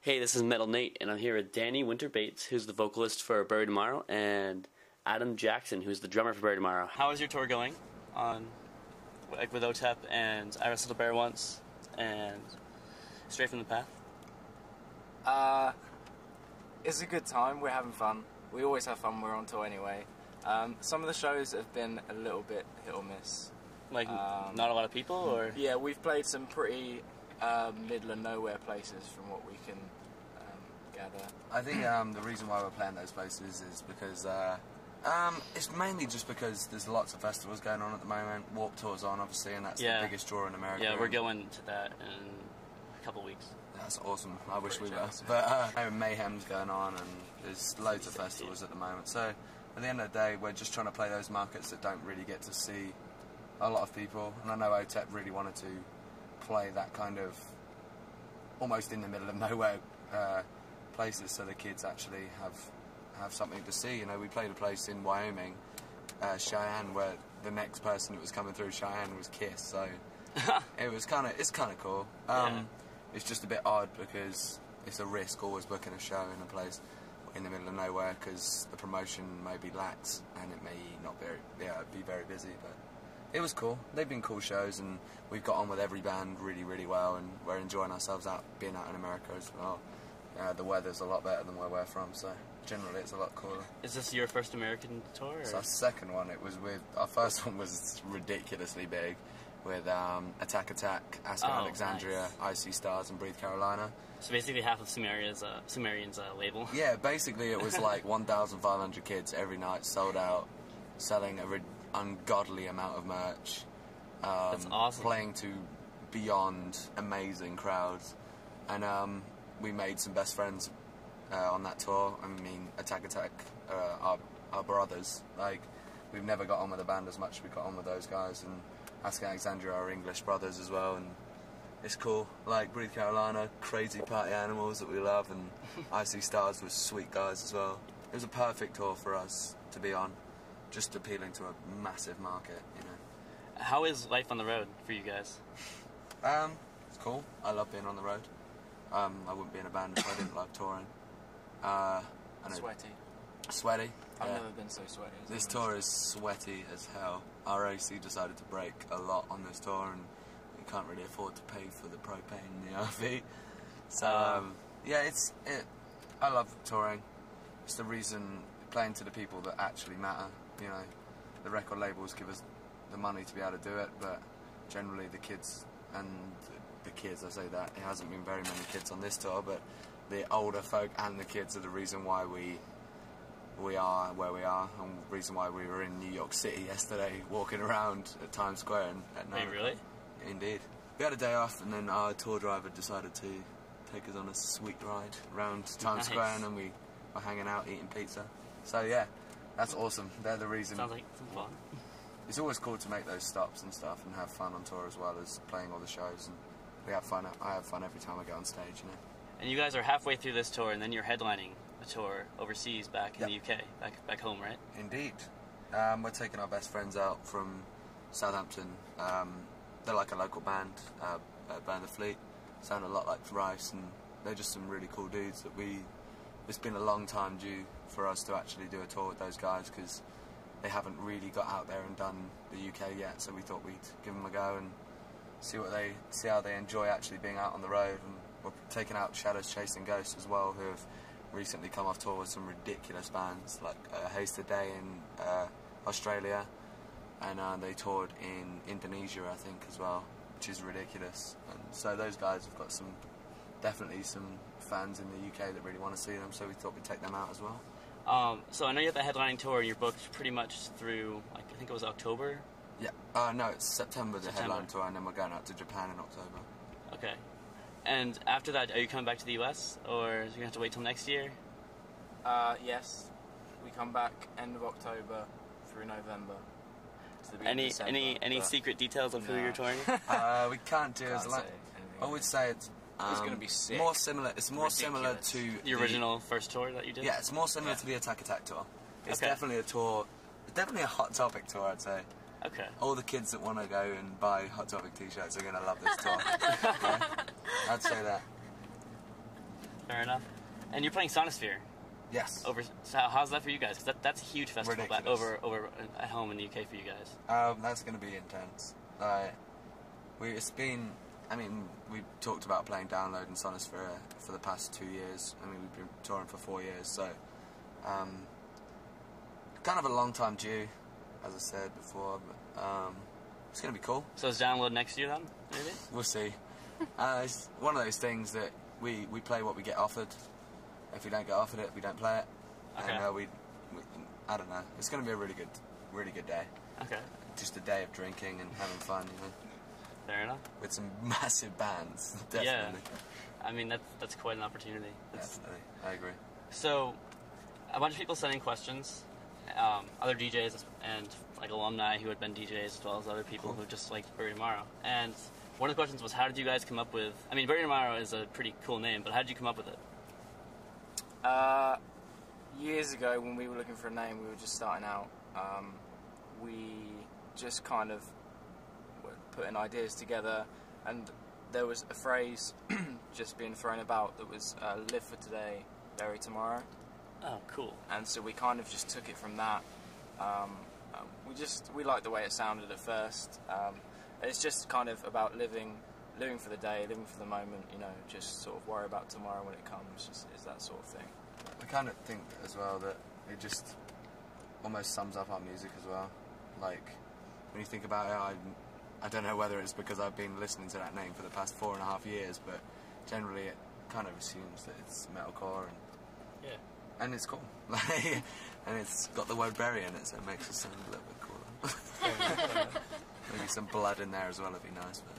Hey, this is Metal Nate, and I'm here with Danny Winter Bates, who's the vocalist for Bury Tomorrow, and Adam Jackson, who's the drummer for Bury Tomorrow. How is your tour going? With OTEP and I Wrestled a Bear Once and Straight from the Path? It's a good time. We're having fun. We always have fun when we're on tour anyway. Some of the shows have been a little bit hit or miss. Like, not a lot of people, or? Yeah, we've played some pretty middle of nowhere places from what we can gather. I think the reason why we're playing those places is because it's mainly just because there's lots of festivals going on at the moment. Warped Tour's on, obviously, and that's the biggest draw in America. Yeah, we're going to that in a couple weeks. That's awesome. I wish we were. But Mayhem's going on, and there's loads of festivals at the moment. So at the end of the day, we're just trying to play those markets that don't really get to see a lot of people. And I know OTEP really wanted to play that kind of almost in the middle of nowhere places, so the kids actually have something to see. You know, we played a place in Wyoming, Cheyenne, where the next person that was coming through Cheyenne was Kiss. So it's kind of cool. It's just a bit odd because it's a risk always booking a show in a place in the middle of nowhere, because the promotion may be lax and it may not be very busy. But it was cool. They've been cool shows, and we've got on with every band really, really well, and we're enjoying ourselves being out in America as well. The weather's a lot better than where we're from, so generally it's a lot cooler. Is this your first American tour? Or? It's our second one. Our first one was ridiculously big, with Attack, Ask Alexandria, nice. Icy Stars, and Breathe Carolina. So basically half of Sumerian's label. Yeah, basically it was like 1,500 kids every night, sold out, selling an ungodly amount of merch. That's awesome. Playing to beyond amazing crowds, and we made some best friends on that tour. I mean, Attack are our brothers. Like, we've never got on with a band as much as we got on with those guys, and Ask Alexandria are English brothers as well, and it's cool. Like, Breathe Carolina, crazy party animals that we love, and Icy Stars was sweet guys as well. It was a perfect tour for us to be on, just appealing to a massive market, you know. How is life on the road for you guys? It's cool. I love being on the road. I wouldn't be in a band if I didn't love touring. Sweaty. I've never been so sweaty. This tour is sweaty as hell. Our AC decided to break a lot on this tour, and we can't really afford to pay for the propane in the RV. So I love touring. It's the reason, playing to the people that actually matter. You know, the record labels give us the money to be able to do it, but generally the kids, I say that, it hasn't been very many kids on this tour, but the older folk and the kids are the reason why we are where we are, and the reason why we were in New York City yesterday, walking around at Times Square at night. Wait, really? Indeed. We had a day off, and then our tour driver decided to take us on a sweet ride around Times Square, and then we were hanging out, eating pizza. So yeah, that's awesome. They're the reason. Sounds like some fun. It's always cool to make those stops and stuff and have fun on tour, as well as playing all the shows, and we have fun. I have fun every time I go on stage, you know. And you guys are halfway through this tour, and then you're headlining a tour overseas back in the UK, back home, right? Indeed. We're taking our best friends out from Southampton. They're like a local band, Burn the Fleet. Sound a lot like Rice, and they're just some really cool dudes that it's been a long time due for us to actually do a tour with those guys, because they haven't really got out there and done the UK yet, so we thought we'd give them a go and see how they enjoy actually being out on the road. And we're taking out Shadows Chasing Ghosts as well, who have recently come off tour with some ridiculous bands, like Haze Today in Australia, and they toured in Indonesia, I think, as well, which is ridiculous. And so those guys have got definitely some fans in the UK that really want to see them, so we thought we'd take them out as well. So I know you have the headlining tour, and you're booked pretty much through, like, I think it was October? Yeah. No, it's September, the headline tour, and then we're going out to Japan in October. Okay. And after that, are you coming back to the US, or are you going to have to wait till next year? Yes. We come back end of October through November. Any secret details of who you're touring? We can't do as much. I would say it's going to be sick. More similar. It's more similar to the original first tour that you did. Yeah, it's more similar to the Attack tour. It's definitely a tour. It's definitely a Hot Topic tour, I'd say. Okay. All the kids that want to go and buy Hot Topic t-shirts are going to love this tour. Yeah? I'd say that. Fair enough. And you're playing Sonosphere. Yes. So how's that for you guys? Because that's a huge festival back Ridiculous. over at home in the UK for you guys. That's going to be intense. It's been. I mean, we talked about playing Download and Sonosphere for the past 2 years. I mean, we've been touring for 4 years, so kind of a long time due, as I said before. But it's going to be cool. So is Download next year then? Maybe. We'll see. It's one of those things that we play what we get offered. If we don't get offered it, we don't play it. Okay. And I don't know. It's going to be a really good day. Okay. Just a day of drinking and having fun, you know. Fair enough. With some massive bands, definitely. Yeah. I mean, that's quite an opportunity. Definitely. I agree. So, a bunch of people sending questions, other DJs and like alumni who had been DJs, as well as other people who just liked Buried Tomorrow. And one of the questions was, how did you guys come up with? I mean, Buried Tomorrow is a pretty cool name, but how did you come up with it? Years ago, when we were looking for a name, we were just starting out. We just kind of were putting ideas together, and there was a phrase just being thrown about that was "live for today, bury tomorrow." Oh, cool. And so we kind of just took it from that. We liked the way it sounded at first. It's just kind of about living for the day, living for the moment. You know, just sort of worry about tomorrow when it comes. Just is that sort of thing. I kind of think as well that it just almost sums up our music as well. Like, when you think about it, I don't know whether it's because I've been listening to that name for the past 4.5 years, but generally it kind of assumes that it's metalcore and it's cool. And it's got the word bury in it, so it makes it sound a little bit cooler. Maybe some blood in there as well would be nice. But